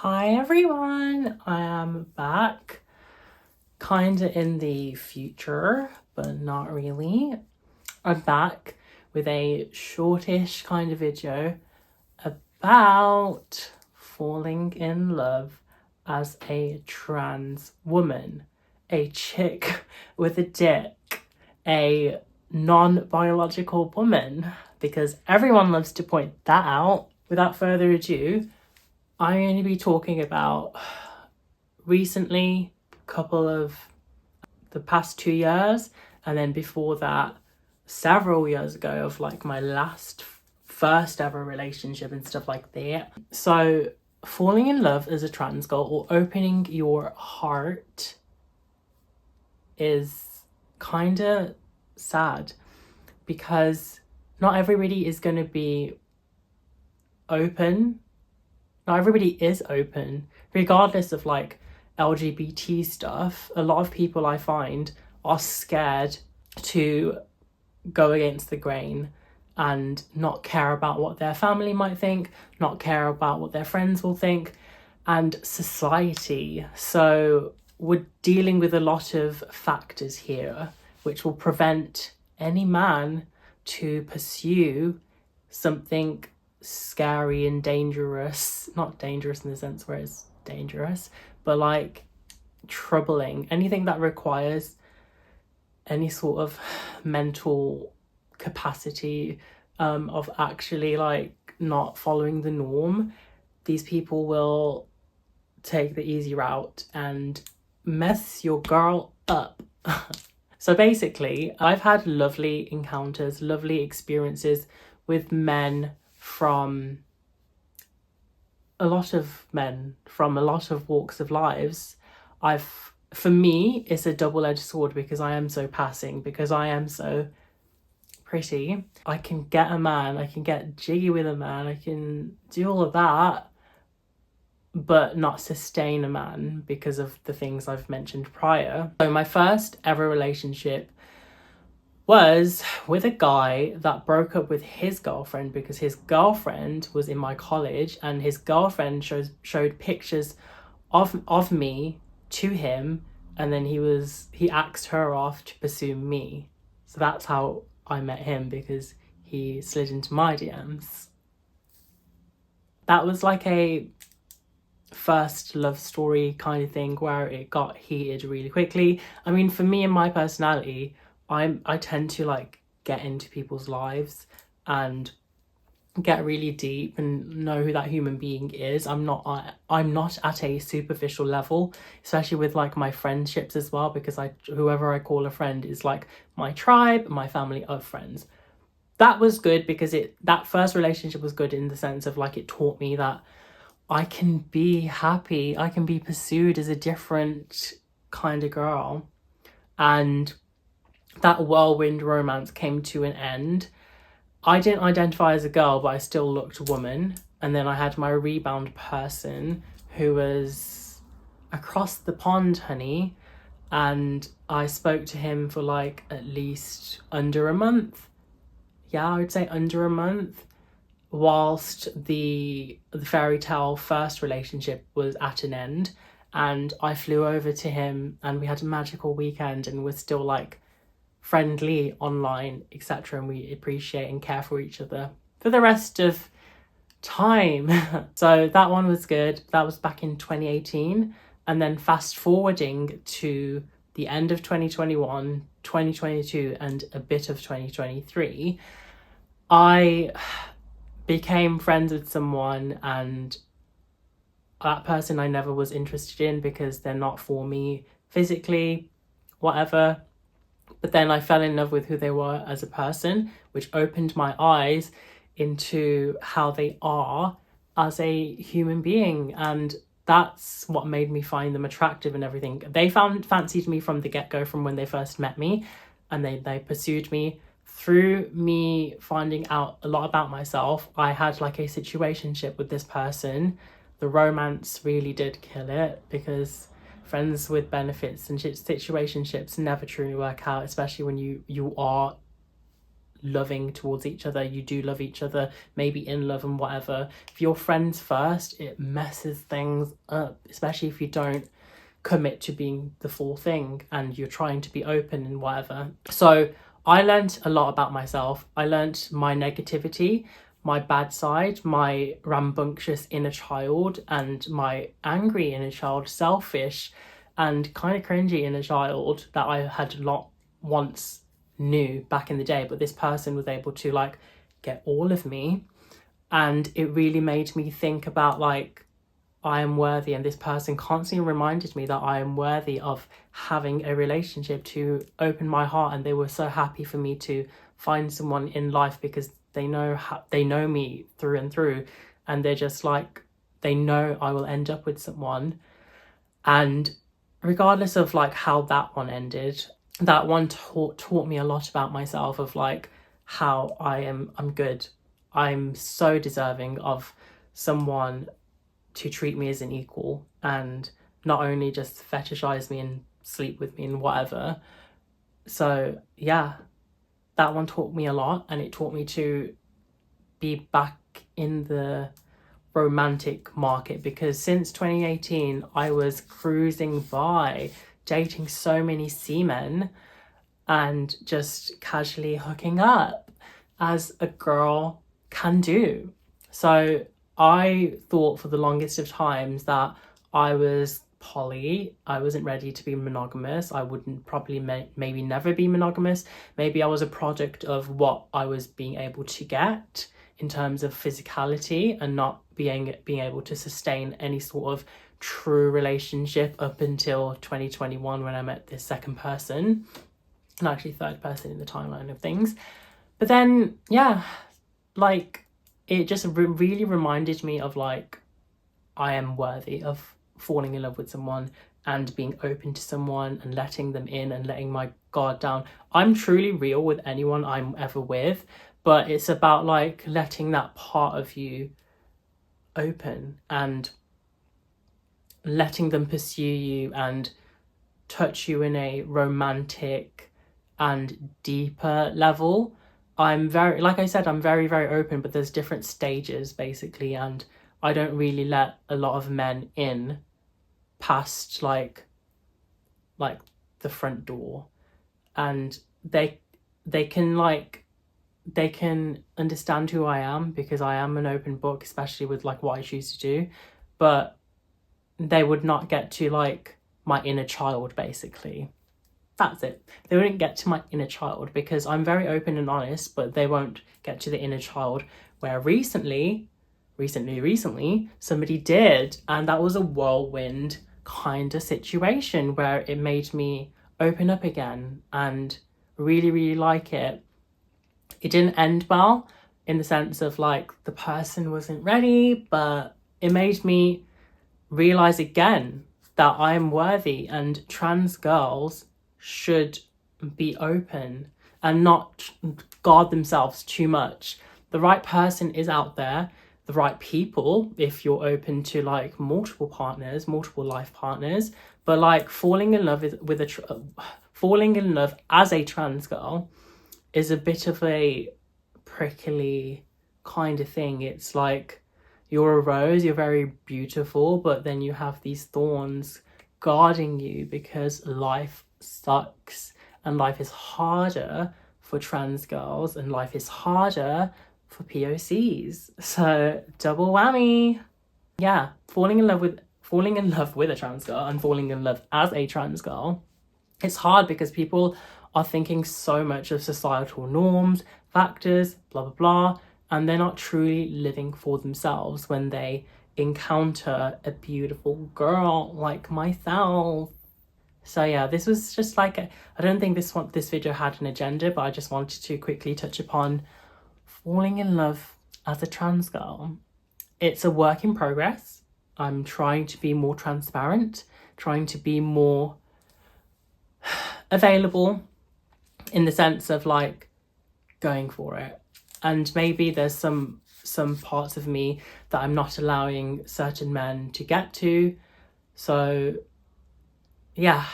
Hi everyone, I am back, kinda in the future, but not really. I'm back with a shortish kind of video about falling in love as a trans woman, a chick with a dick, a non-biological woman, because everyone loves to point that out. Without further ado, I'm going to be talking about recently, couple of the past 2 years, and then before that, several years ago, of like my first ever relationship and stuff like that. So falling in love as a trans girl or opening your heart is kind of sad, because not everybody is going to be open. Not everybody is open, regardless of like LGBT stuff. A lot of people I find are scared to go against the grain and not care about what their family might think, not care about what their friends will think, and society. So we're dealing with a lot of factors here which will prevent any man to pursue something scary and dangerous. Not dangerous in the sense where it's dangerous, but like troubling. Anything that requires any sort of mental capacity of actually like not following the norm. These people will take the easy route and mess your girl up. So basically, I've had lovely encounters, lovely experiences with men from a lot of walks of lives. For me, it's a double-edged sword, because I am so passing, because I am so pretty. I can get a man, I can get jiggy with a man, I can do all of that, but not sustain a man because of the things I've mentioned prior. So my first ever relationship was with a guy that broke up with his girlfriend because his girlfriend was in my college, and his girlfriend showed pictures of me to him, and then he axed her off to pursue me. So that's how I met him, because he slid into my DMs. That was like a first love story kind of thing where it got heated really quickly. I mean, for me and my personality, I tend to like get into people's lives and get really deep and know who that human being is. I'm not at a superficial level, especially with like my friendships as well, because whoever I call a friend is like my tribe, my family of friends. That was good, because that first relationship was good in the sense of like it taught me that I can be happy, I can be pursued as a different kind of girl. And that whirlwind romance came to an end. I didn't identify as a girl, but I still looked a woman. And then I had my rebound person, who was across the pond, honey. And I spoke to him for like at least under a month. Yeah, I would say under a month. Whilst the fairy tale first relationship was at an end. And I flew over to him and we had a magical weekend, and we're still like friendly online, etc., and we appreciate and care for each other for the rest of time. So that one was good. That was back in 2018. And then fast forwarding to the end of 2021, 2022, and a bit of 2023, I became friends with someone, and that person I never was interested in because they're not for me physically, whatever. But then I fell in love with who they were as a person, which opened my eyes into how they are as a human being. And that's what made me find them attractive and everything. They fancied me from the get-go, from when they first met me, and they pursued me. Through me finding out a lot about myself, I had like a situationship with this person. The romance really did kill it, because friends with benefits and situationships never truly work out, especially when you are loving towards each other, you do love each other, maybe in love and whatever, if you're friends first, it messes things up, especially if you don't commit to being the full thing and you're trying to be open and whatever. So I learned a lot about myself. I learned my negativity, my bad side, my rambunctious inner child, and my angry inner child, selfish and kind of cringy inner child that I had once knew back in the day, but this person was able to like get all of me, and it really made me think about like, I am worthy, and this person constantly reminded me that I am worthy of having a relationship, to open my heart, and they were so happy for me to find someone in life because they know me through and through, and they're just like, they know I will end up with someone. And regardless of like how that one ended, that one taught me a lot about myself, of like how I'm good. I'm so deserving of someone to treat me as an equal, and not only just fetishize me and sleep with me and whatever. So yeah, that one taught me a lot, and it taught me to be back in the romantic market, because since 2018 I was cruising by, dating so many seamen and just casually hooking up as a girl can do. So I thought for the longest of times that I was poly. I wasn't ready to be monogamous. I wouldn't probably maybe never be monogamous. Maybe I was a product of what I was being able to get in terms of physicality, and not being able to sustain any sort of true relationship up until 2021, when I met this second person, and actually third person in the timeline of things. But then yeah, like it just really reminded me of like, I am worthy of falling in love with someone and being open to someone and letting them in and letting my guard down. I'm truly real with anyone I'm ever with, but it's about like letting that part of you open and letting them pursue you and touch you in a romantic and deeper level. I'm very, like I said, I'm very, very open, but there's different stages basically, and I don't really let a lot of men in past like the front door, and they can understand who I am, because I am an open book, especially with like what I choose to do, but they would not get to like my inner child basically. That's it. They wouldn't get to my inner child because I'm very open and honest, but they won't get to the inner child. Where recently, somebody did, and that was a whirlwind kind of situation where it made me open up again and really, really like it. It didn't end well in the sense of like the person wasn't ready, but it made me realize again that I am worthy, and trans girls should be open and not guard themselves too much. The right person is out there, the right people, if you're open to like multiple partners, multiple life partners, but like falling in love as a trans girl is a bit of a prickly kind of thing. It's like, you're a rose, you're very beautiful, but then you have these thorns guarding you because life sucks and life is harder for trans girls and life is harder for POCs. So double whammy. Yeah, falling in love with a trans girl and falling in love as a trans girl, it's hard because people are thinking so much of societal norms, factors, blah blah blah, and they're not truly living for themselves when they encounter a beautiful girl like myself. So yeah, this was just like I don't think this video had an agenda, but I just wanted to quickly touch upon falling in love as a trans girl. It's a work in progress. I'm trying to be more transparent, trying to be more available in the sense of like going for it. And maybe there's some parts of me that I'm not allowing certain men to get to. So yeah,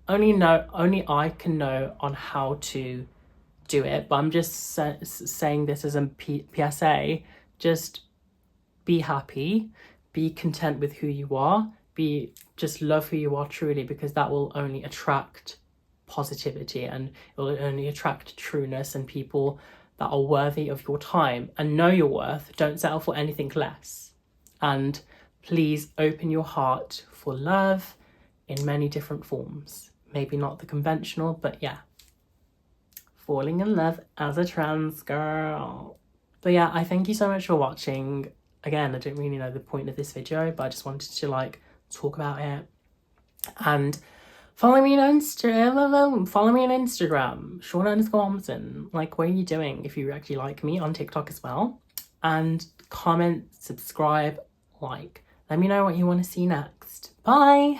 only I can know on how to do it. But I'm just saying this as a PSA. Just be happy, be content with who you are, just love who you are truly, because that will only attract positivity, and it will only attract trueness and people that are worthy of your time. And know your worth. Don't settle for anything less. And please open your heart for love in many different forms. Maybe not the conventional, but yeah. Falling in love as a trans girl. But yeah, I thank you so much for watching. Again, I don't really know the point of this video, but I just wanted to like talk about it. And follow me on Instagram, Seana_Momsen. Like, what are you doing if you actually like me on TikTok as well? And comment, subscribe, like. Let me know what you want to see next. Bye!